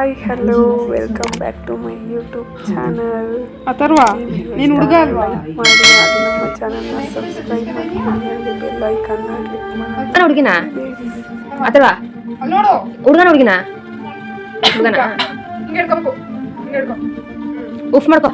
Hi hello welcome back to my YouTube channel. Atharva ನೀನು ಹುಡುಗ ಅಲ್ವಾ? ಲೈಕ್ ಮಾಡಿ ಹಾಗೆ ನಮ್ಮ ಚಾನಲ್ನ ಸಬ್ಸ್ಕ್ರೈಬ್ ಮಾಡ್ಕೊಳ್ಳಿ ಹಾಗೆ ಬೆಲ್ ಐಕಾನ್ನ ಕ್ಲಿಕ್ ಮಾಡಿ. ಹುಡುಗಿನ ಅಥರ್ವ ನೋಡು ಹುಡುಗನ ಹುಡುಗಿನ ಹುಡುಗನ ಹಿಂಗೆ ಹಿಡ್ಕೋಬೇಕು, ಹಿಂಗೆ ಹಿಡ್ಕೊ. ಉಫ್ ಮಾಡ್ಕೊ.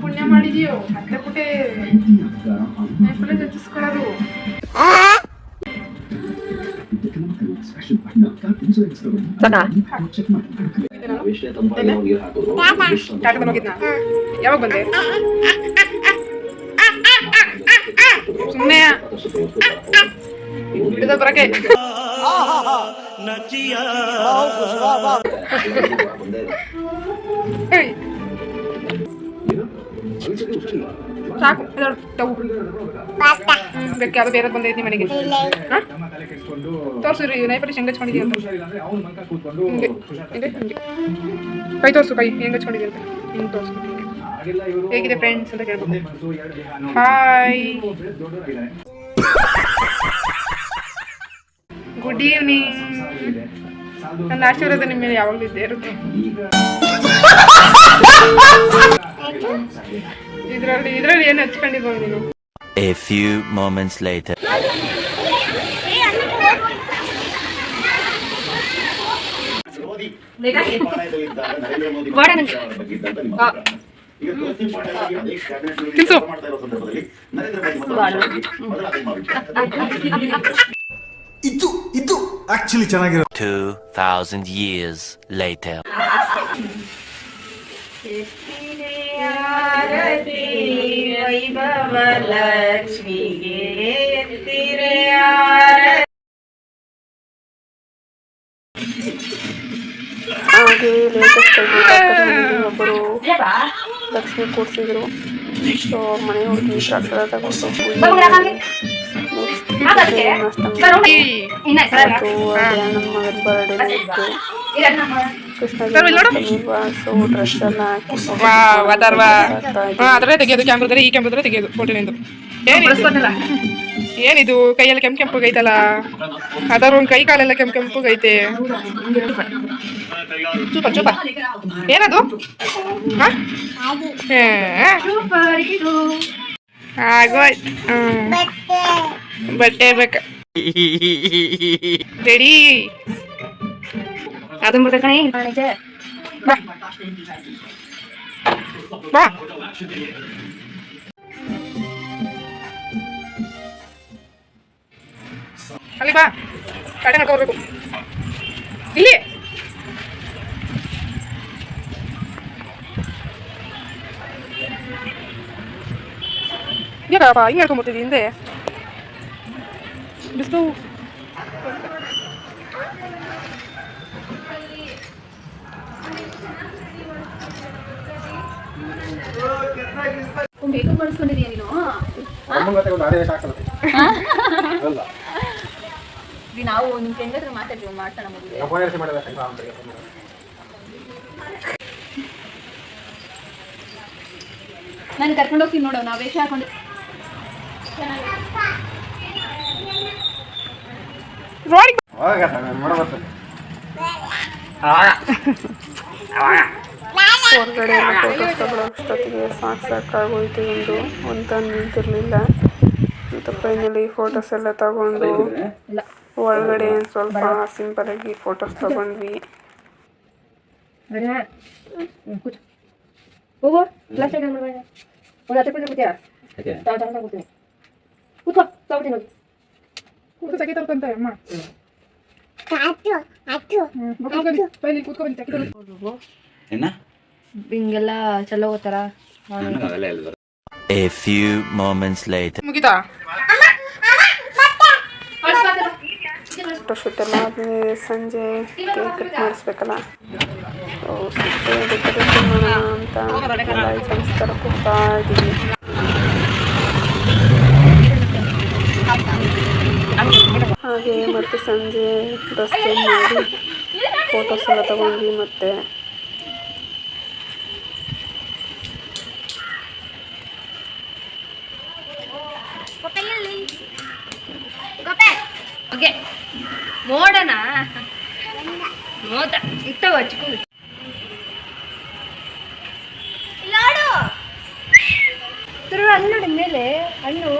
ಪುಣ್ಯ ಮಾಡಿದೀಯೋ ಮತ್ತೆ ಪುಟೆ ನೆನಪಲ್ಲಿ ಜಜ್ಜಿಸ್ಕೊಳ್ಳೋದು. ಟಾಟಾ ಹೋಗಿದ್ನಾ? ಯಾವಾಗ ಬಂದೆ? ಸುಮ್ಮನೆ ಹಿಡಿದ ಬರಕ್ಕೆ ಸಾಕು. ಬೇಕು ಯಾವ್ದು ಬೇರೆ ಬಂದೈತಿ ಮನೆಗೆ. ತೋರ್ಸಿರಿ ನೈಪಲ್ಲಿ ಹೆಂಗೆ ಹಚ್ಕೊಂಡಿದ್ದೀವಿ ಅಂತ. ಕೈ ತೋರ್ಸು, ಕೈ ಹೆಂಗೆ ಹಚ್ಕೊಂಡಿದ್ದೀವಿ ಅಂತ ಹಿಂಗೆ ತೋರ್ಸು. ಹೇಗಿದೆ ಫ್ರೆಂಡ್ಸ್ ಅಂತ ಕೇಳ್ಬೇಕು. Hi, good evening. ನನ್ನ ಆಶೀರ್ವಾದ ನಿಮ್ಮ ಮೇಲೆ ಯಾವಾಗಲೂ ಇದ್ದೇ ಇರುತ್ತೆ. ಇದರಲ್ಲಿ ಏನು ಹಚ್ಕೊಂಡಿದ್ದೀವಿ ನೀನು? A few moments later. ತಿನ್ಸು. 2000 years later. ಹಾಗೆ ಲೇಟೆಸ್ಟ್ ಆಗಿ ಒಬ್ಬರು ಲಕ್ಷ್ಮಿ ಕೂರಿಸಿದ್ರು. ಸೊ ಮನೆ ಹುಡುಗಿ ಪ್ರಸಾದ ತಗೊಂಡು ನಮ್ಮ ಮಗನ ಬರ್ಡೇ ಇತ್ತು. ಕೃಷ್ಣ ಸೊ ಡ್ರೆಸ್ ಎಲ್ಲ ಅದರೇ ತೆಗೆಯೋದು, ಕ್ಯಾಮ್ರಾದ್ರೆ ಈ ಕ್ಯಾಮ್ರಾದ್ರೆ ತೆಗೆಯೋದು ಫೋಟೋ ನಿಂದು. ಏನಿದು ಕೈಯೆಲ್ಲ ಕೆಂಪುಗೈತಲ್ಲ? ಅದರ ಒಂದು ಕೈ ಕಾಲೆಲ್ಲ ಕೆಂಪುಗೈತೆ. Super super. ಏನದು? ಆಗೋಯ್ತು. ಬಟ್ಟೆ ಬೇಕ ರೆಡಿ. ಅದನ್ನ ಬಿಡ್ಬೇಕಣೆ. ಬಾ ಬಾ. ಅಲ್ಲಿ ಬಾ, ಗಾಡಿ ಮಾಡ್ಕೊಬರ್ಬೇಕು. ಇಲ್ಲಿ ಯಾಕಪ್ಪ ಹಿಂಗೆ ಹೇಳ್ಕೊಂಬರ್ತಿದ್ದಿ ಹಿಂದೆ? ಬಿಸ್ಲು ಬೇಗ ಮಾಡಿಸ್ಕೊಂಡಿದೀಯ ನೀನು? ನಾವು ನಿಮ್ಮ ಫ್ರೆಂಡ್ ಹತ್ರ ಮಾತಾಡ್ತೀವಿ, ಮಾಡ್ಸೋಣ ಮದುವೆ. ನಾನು ಕರ್ಕೊಂಡು ಹೋಗ್ತೀನಿ ನೋಡು. ನಾವು ವೇಷ ಹಾಕೊಂಡು ಹೊರಗಡೆ ಎಲ್ಲ ಫೋಟೋಸ್ ತಗೊಳ್ಳೋಷ್ಟೊತ್ತಿಗೆ ಸಾಕಾಗೋಯ್ತು. ಒಂದು ನಿಂತಿರಲಿಲ್ಲ ಅಂತ ಫೈನಲಿ ಫೋಟೋಸ್ ಎಲ್ಲ ತಗೊಂಡು ಒಳಗಡೆ ಸ್ವಲ್ಪ ಸಿಂಪಲಾಗಿ ಫೋಟೋಸ್ ತಗೊಂಡ್ವಿ. ಹಿಂಗೆಲ್ಲ ಚಲೋ ಹೋಗ್ತಾರ. A few moments later. ಮುಗಿತಾ? ಫೋಟೋಶೂಟ್ ಎಲ್ಲ ಆದಮೇಲೆ ಸಂಜೆ ಕೇಕ್ ಕಟ್ ಮಾಡಿಸ್ಬೇಕಲ್ಲ. ಸೊ ಡೆಕೋರೇಷನ್ ಮಾಡೋಣ ಅಂತ ಎಲ್ಲ ಐಟಮ್ಸ್ ತರಕ್ಕೆ ಹೋಗ್ತಾ ಇದ್ದೀವಿ. ಹಾಗೆ ಮತ್ತು ಸಂಜೆ ಡ್ರೆಸ್ ಚೇಂಜ್ ಮಾಡಿ ಫೋಟೋಸ್ ಎಲ್ಲ ತಗೊಂಡ್ವಿ. ಮತ್ತು ಹೊಗೆ ನೋಡೋಣ ನೋಡ ಇತ್ತವ ಹಚ್ಕೊಂಡು ಹಣ್ಣು ನೋಡಿ ಮೇಲೆ ಹಣ್ಣು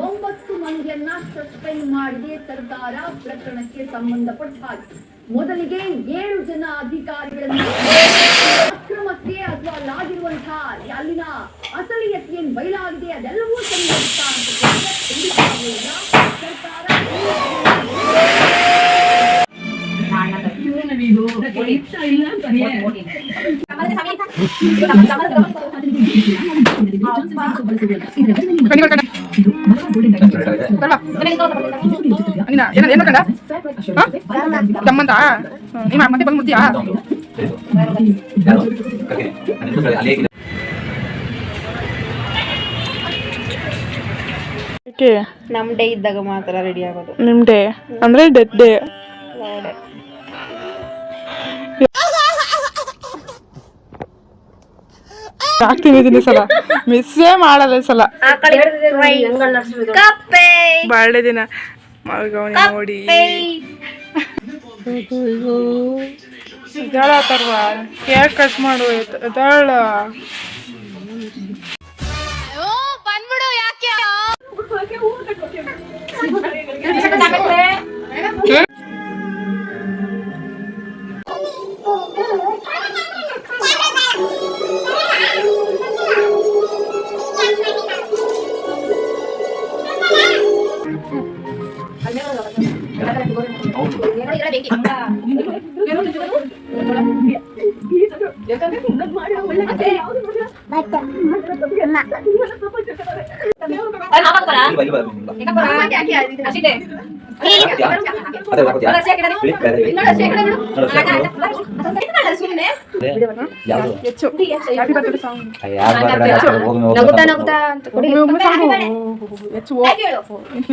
ಒಂಬತ್ತು ಮಂದಿಯನ್ನ ಸಸ್ಪೆಂಡ್ ಮಾಡಿದೆ ಸರ್ಕಾರ ಪ್ರಕರಣಕ್ಕೆ ಸಂಬಂಧಪಟ್ಟ ಹಾಗೆ ಮೊದಲಿಗೆ 7 ಜನ ಅಧಿಕಾರಿಗಳನ್ನು ಅಕ್ರಮಕ್ಕೆ ಅಥವಾ ಲಾಗಿರುವಂತಹ ಅಲ್ಲಿನ ಅಸಲಿಯತೆಯನ್ನು ಬಯಲಾಗಿದೆ ಅದೆಲ್ಲವೂ ದಮ್ಮಂತ ನಿಮ್ಮ ಮತ್ತೆ ಬಂದ್ಬಿಡ್ತೀಯಾ ನಮ್ ಡೇ ಇದ್ದಾಗ ಮಾತ್ರ ರೆಡಿ ಆಗೋದು ನಿಮ್ ಡೇ ಅಂದ್ರೆ ಡೆಡ್ ಡೇ ಆಗ್ತೀನಿ ಸಲ ಮಿಸ್ಸೇ ಮಾಡಲ್ಲ ಸಲ ಬಾಳೆ ದಿನ ಮಗವನಿ ನೋಡಿ ಇದಾಳ ತರ್ವ ಕೇಕ್ ಕಟ್ ಮಾಡು ಇದಾಳ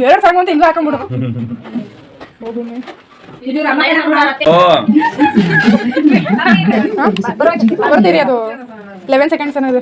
ಎರಡು ಸಾಂಗ್ ಅಂತ ಹಿಂಗ ಹಾಕೊಂಡ್ಬಿಡು ಬರ್ತೀರಿ ಅದು 11 seconds ಅನ್ನೋದು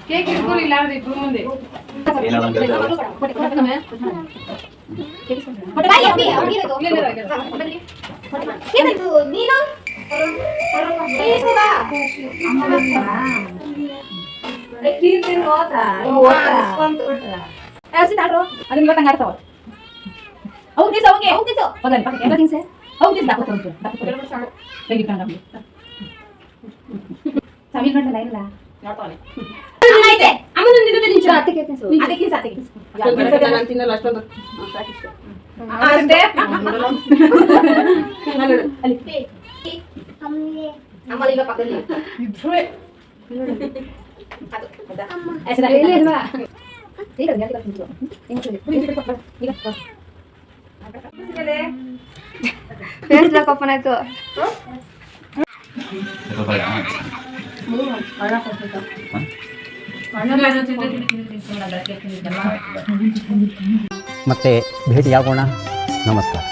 ಕೇಕ್ ಇಟ್ಕೊಳಿಲ್ಲ ಇಬ್ರು ಮುಂದೆ ಓಪನ್ ಆಯ್ತು ಮತ್ತೆ ಭೇಟಿಯಾಗೋಣ. ನಮಸ್ಕಾರ.